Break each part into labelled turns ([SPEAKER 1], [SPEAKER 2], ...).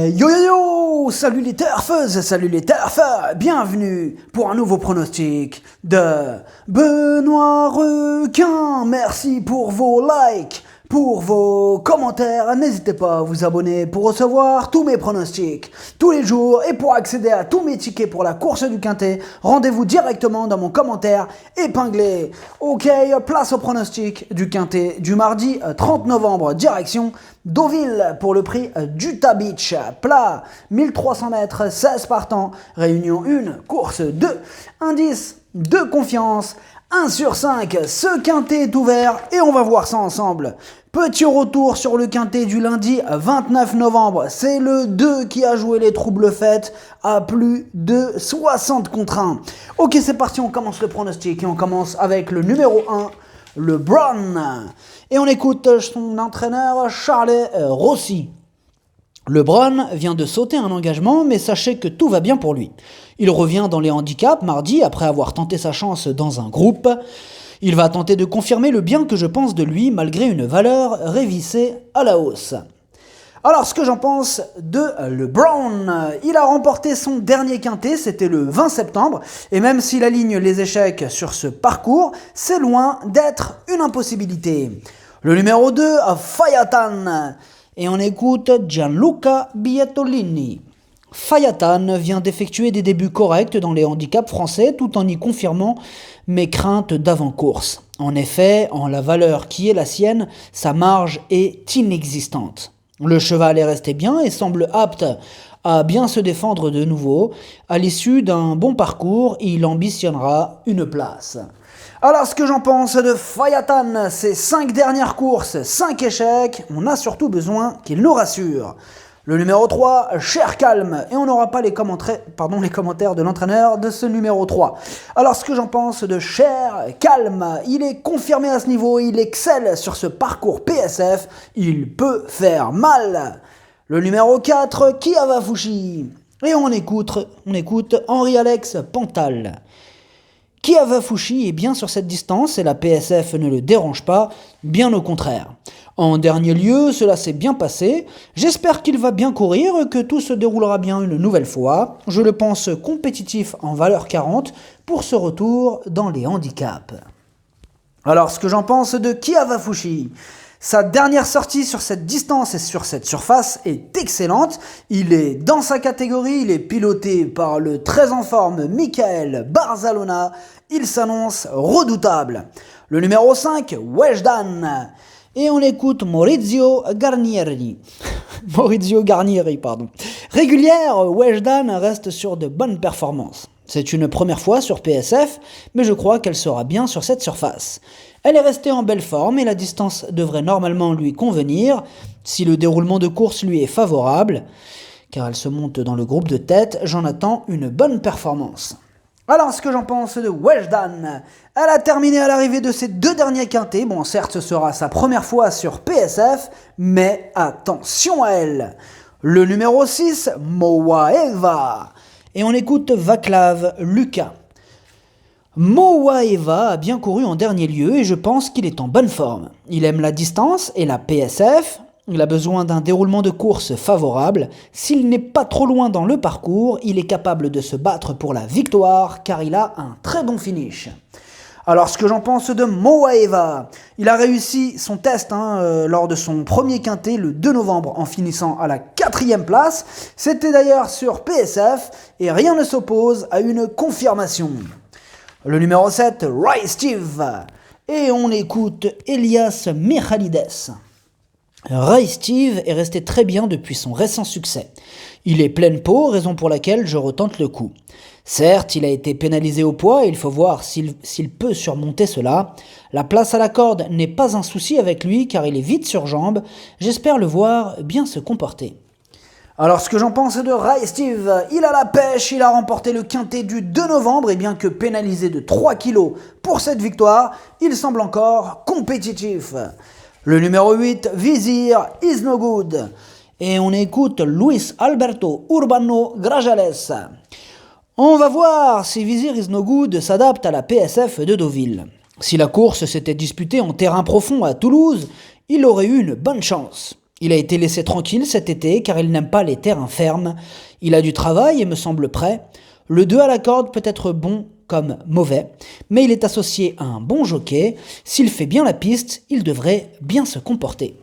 [SPEAKER 1] Yo yo yo, salut les turfeuses, salut les turfeurs, bienvenue pour un nouveau pronostic de Benoît Requin. Merci pour vos likes, pour vos commentaires, n'hésitez pas à vous abonner pour recevoir tous mes pronostics tous les jours et pour accéder à tous mes tickets pour la course du Quintet, rendez-vous directement dans mon commentaire épinglé. Ok, place au pronostic du Quintet du mardi 30 novembre, direction Deauville pour le prix d'Utah Beach, plat 1300 mètres, 16 partants, réunion 1, course 2, indice de confiance, 1 sur 5, ce Quintet est ouvert et on va voir ça ensemble. Petit retour sur le Quintet du lundi 29 novembre, c'est le 2 qui a joué les troubles fêtes à plus de 60 contre 1. Ok, c'est parti, on commence le pronostic et on commence avec le numéro 1, le Brown. Et on écoute son entraîneur Charles Rossi. Le Brown vient de sauter un engagement, mais sachez que tout va bien pour lui. Il revient dans les handicaps mardi après avoir tenté sa chance dans un groupe. Il va tenter de confirmer le bien que je pense de lui malgré une valeur révissée à la hausse. Alors, ce que j'en pense de le Brown, il a remporté son dernier Quintet, c'était le 20 septembre, et même s'il aligne les échecs sur ce parcours, c'est loin d'être une impossibilité. Le numéro 2, Fayatan, et on écoute Gianluca Bietolini. Fayatan vient d'effectuer des débuts corrects dans les handicaps français tout en y confirmant mes craintes d'avant-course. En effet, en la valeur qui est la sienne, sa marge est inexistante. Le cheval est resté bien et semble apte à bien se défendre de nouveau. À l'issue d'un bon parcours, il ambitionnera une place. Alors, ce que j'en pense de Fayatan, ces 5 dernières courses, 5 échecs, on a surtout besoin qu'il nous rassure. Le numéro 3, Cher Calme, et on n'aura pas les commentaires de l'entraîneur de ce numéro 3. Alors, ce que j'en pense de Cher Calme, il est confirmé à ce niveau, il excelle sur ce parcours PSF, il peut faire mal. Le numéro 4, Kiavafushi, et on écoute Henri-Alex Pantal. Kiavafushi est bien sur cette distance et la PSF ne le dérange pas, bien au contraire. En dernier lieu, cela s'est bien passé, j'espère qu'il va bien courir, que tout se déroulera bien une nouvelle fois. Je le pense compétitif en valeur 40 pour ce retour dans les handicaps. Alors, ce que j'en pense de Kiavafushi, sa dernière sortie sur cette distance et sur cette surface est excellente. Il est dans sa catégorie, il est piloté par le très en forme Michael Barzalona. Il s'annonce redoutable. Le numéro 5, Weshdan. Et on écoute Maurizio Garnieri. Régulière, Weshdan reste sur de bonnes performances. C'est une première fois sur PSF, mais je crois qu'elle sera bien sur cette surface. Elle est restée en belle forme et la distance devrait normalement lui convenir, si le déroulement de course lui est favorable, car elle se monte dans le groupe de tête, j'en attends une bonne performance. Alors, ce que j'en pense de Weshdan, elle a terminé à l'arrivée de ses 2 derniers quintets. Bon, certes, ce sera sa première fois sur PSF, mais attention à elle. Le numéro 6, Moaeva. Et on écoute Vaclav Lucas. Moaeva a bien couru en dernier lieu et je pense qu'il est en bonne forme. Il aime la distance et la PSF. Il a besoin d'un déroulement de course favorable. S'il n'est pas trop loin dans le parcours, il est capable de se battre pour la victoire car il a un très bon finish. Alors, ce que j'en pense de Moaeva, il a réussi son test lors de son premier quintet le 2 novembre en finissant à la 4e place. C'était d'ailleurs sur PSF et rien ne s'oppose à une confirmation. Le numéro 7, Rai Steve. Et on écoute Elias Michalides. Rai Steve est resté très bien depuis son récent succès. Il est pleine peau, raison pour laquelle je retente le coup. Certes, il a été pénalisé au poids et il faut voir s'il peut surmonter cela. La place à la corde n'est pas un souci avec lui car il est vite sur jambes. J'espère le voir bien se comporter. Alors, ce que j'en pense de Rai Steve, il a la pêche, il a remporté le quintet du 2 novembre et bien que pénalisé de 3 kilos pour cette victoire, il semble encore compétitif. Le numéro 8, Vizir is no good. Et on écoute Luis Alberto Urbano Grajales. On va voir si Vizir is no good s'adapte à la PSF de Deauville. Si la course s'était disputée en terrain profond à Toulouse, il aurait eu une bonne chance. Il a été laissé tranquille cet été car il n'aime pas les terrains fermes. Il a du travail et me semble prêt. Le 2 à la corde peut être bon comme mauvais, mais il est associé à un bon jockey. S'il fait bien la piste, il devrait bien se comporter.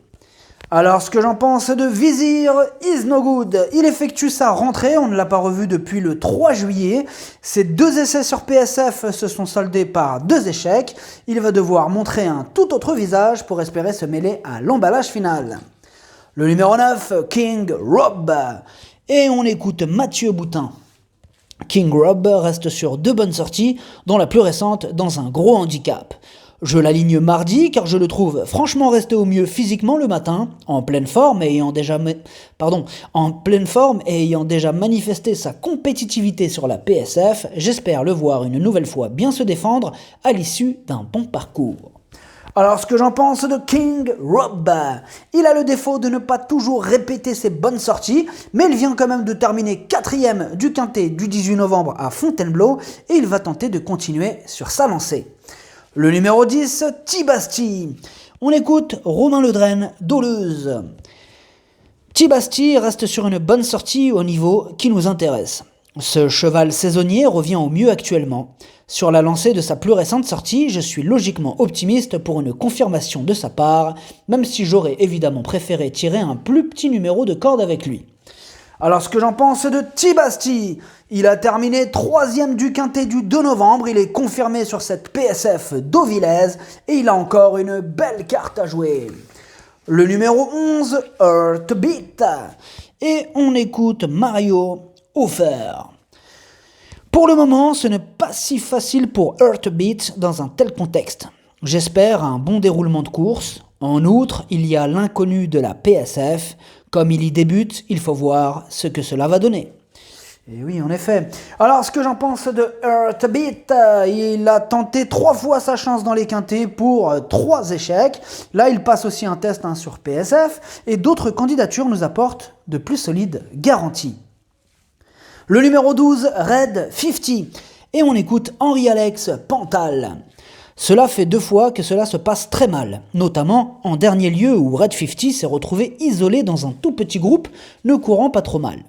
[SPEAKER 1] Alors, ce que j'en pense de Vizir is no good. Il effectue sa rentrée, on ne l'a pas revu depuis le 3 juillet. Ses 2 essais sur PSF se sont soldés par 2 échecs. Il va devoir montrer un tout autre visage pour espérer se mêler à l'emballage final. Le numéro 9, King Rob. Et on écoute Mathieu Boutin. King Rob reste sur 2 bonnes sorties, dont la plus récente dans un gros handicap. Je l'aligne mardi car je le trouve franchement resté au mieux physiquement le matin, en pleine forme et ayant déjà manifesté sa compétitivité sur la PSF. J'espère le voir une nouvelle fois bien se défendre à l'issue d'un bon parcours. Alors, ce que j'en pense de King Rob, il a le défaut de ne pas toujours répéter ses bonnes sorties, mais il vient quand même de terminer 4e du quintet du 18 novembre à Fontainebleau et il va tenter de continuer sur sa lancée. Le numéro 10, Tibasti. On écoute Romain Ledrenne d'Auleuse. Tibasti reste sur une bonne sortie au niveau qui nous intéresse. Ce cheval saisonnier revient au mieux actuellement. Sur la lancée de sa plus récente sortie, je suis logiquement optimiste pour une confirmation de sa part, même si j'aurais évidemment préféré tirer un plus petit numéro de corde avec lui. Alors, ce que j'en pense de Tibasti, il a terminé 3e du quintet du 2 novembre, il est confirmé sur cette PSF d'Auvillaise et il a encore une belle carte à jouer. Le numéro 11, Heartbeat. Et on écoute Mario Hofer. Pour le moment, ce n'est pas si facile pour Heartbeat dans un tel contexte. J'espère un bon déroulement de course. En outre, il y a l'inconnu de la PSF. Comme il y débute, il faut voir ce que cela va donner. Et oui, en effet. Alors, ce que j'en pense de Heartbeat, il a tenté 3 fois sa chance dans les quintets pour 3 échecs. Là, il passe aussi un test sur PSF et d'autres candidatures nous apportent de plus solides garanties. Le numéro 12, Red 50. Et on écoute Henri-Alex Pantal. Cela fait 2 fois que cela se passe très mal, notamment en dernier lieu où Red 50 s'est retrouvé isolé dans un tout petit groupe, ne courant pas trop mal.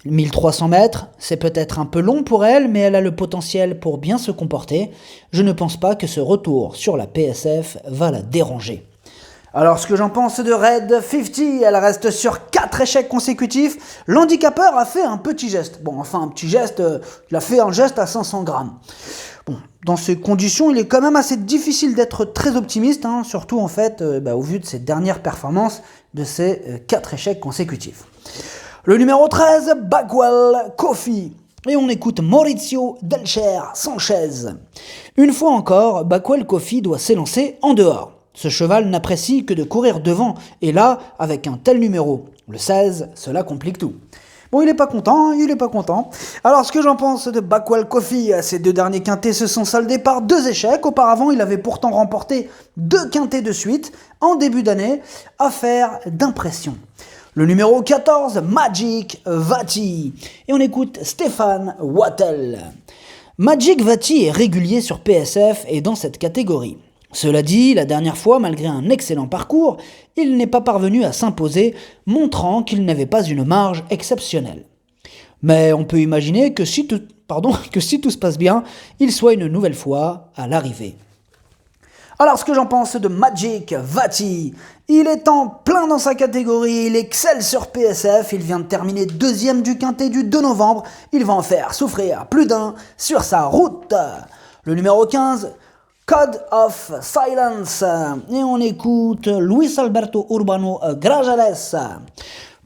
[SPEAKER 1] 1300 mètres, c'est peut-être un peu long pour elle, mais elle a le potentiel pour bien se comporter. Je ne pense pas que ce retour sur la PSF va la déranger. Alors, ce que j'en pense de Red 50, elle reste sur 4 échecs consécutifs. L'handicapeur a fait un petit geste. Il a fait un geste à 500 grammes. Bon, dans ces conditions, il est quand même assez difficile d'être très optimiste, surtout en fait, au vu de ses dernières performances de ces 4 échecs consécutifs. Le numéro 13, Bagwell Coffee. Et on écoute Maurizio Delcher Sanchez. Une fois encore, Bagwell Coffee doit s'élancer en dehors. Ce cheval n'apprécie que de courir devant, et là, avec un tel numéro, le 16, cela complique tout. Bon, il est pas content. Alors, ce que j'en pense de Bagwell Coffee, ces 2 derniers quintets se sont soldés par 2 échecs. Auparavant, il avait pourtant remporté 2 quintets de suite en début d'année. Affaire d'impression. Le numéro 14, Magic Vati. Et on écoute Stéphane Wattel. Magic Vati est régulier sur PSF et dans cette catégorie. Cela dit, la dernière fois, malgré un excellent parcours, il n'est pas parvenu à s'imposer, montrant qu'il n'avait pas une marge exceptionnelle. Mais on peut imaginer que si tout se passe bien, il soit une nouvelle fois à l'arrivée. Alors, ce que j'en pense de Magic Vati, il est en plein dans sa catégorie, il excelle sur PSF, il vient de terminer 2e du quintet du 2 novembre, il va en faire souffrir plus d'un sur sa route. Le numéro 15, Code of Silence. Et on écoute Luis Alberto Urbano Grajales.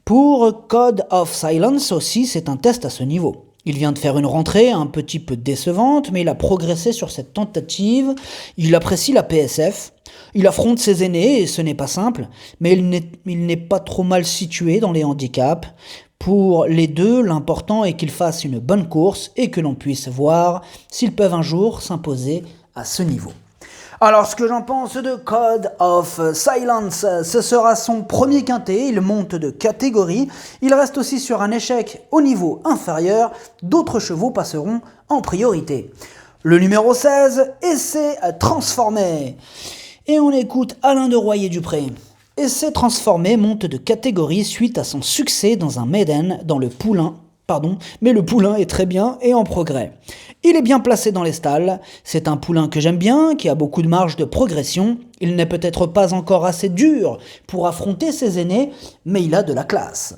[SPEAKER 1] Pour Code of Silence aussi, c'est un test à ce niveau. Il vient de faire une rentrée un petit peu décevante, mais il a progressé sur cette tentative. Il apprécie la PSF. Il affronte ses aînés et ce n'est pas simple, mais il n'est pas trop mal situé dans les handicaps. Pour les 2, l'important est qu'ils fassent une bonne course et que l'on puisse voir s'ils peuvent un jour s'imposer à ce niveau. Alors, ce que j'en pense de Code of Silence, ce sera son premier quintet, il monte de catégorie, il reste aussi sur un échec au niveau inférieur, d'autres chevaux passeront en priorité. Le numéro 16, Essai transformé. Et on écoute Alain de Royer-Dupré. et s'est transformé, monte de catégorie suite à son succès dans un maiden dans le poulain. Mais le poulain est très bien et en progrès. Il est bien placé dans les stalles, c'est un poulain que j'aime bien, qui a beaucoup de marge de progression. Il n'est peut-être pas encore assez dur pour affronter ses aînés, mais il a de la classe.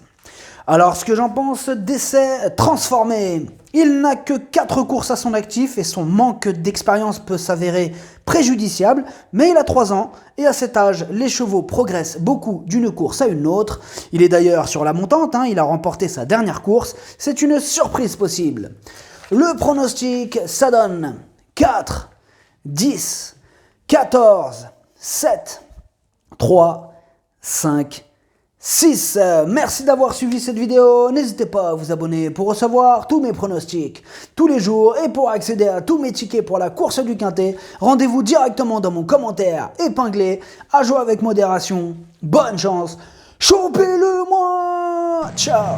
[SPEAKER 1] Alors, ce que j'en pense d'essai transformé. Il n'a que 4 courses à son actif et son manque d'expérience peut s'avérer préjudiciable, mais il a 3 ans et à cet âge, les chevaux progressent beaucoup d'une course à une autre. Il est d'ailleurs sur la montante, il a remporté sa dernière course, c'est une surprise possible. Le pronostic, ça donne 4, 10, 14, 7, 3, 5, 6. Merci d'avoir suivi cette vidéo. N'hésitez pas à vous abonner pour recevoir tous mes pronostics tous les jours et pour accéder à tous mes tickets pour la course du Quintet. Rendez-vous directement dans mon commentaire épinglé. À jouer avec modération. Bonne chance. Chopez-le moi. Ciao.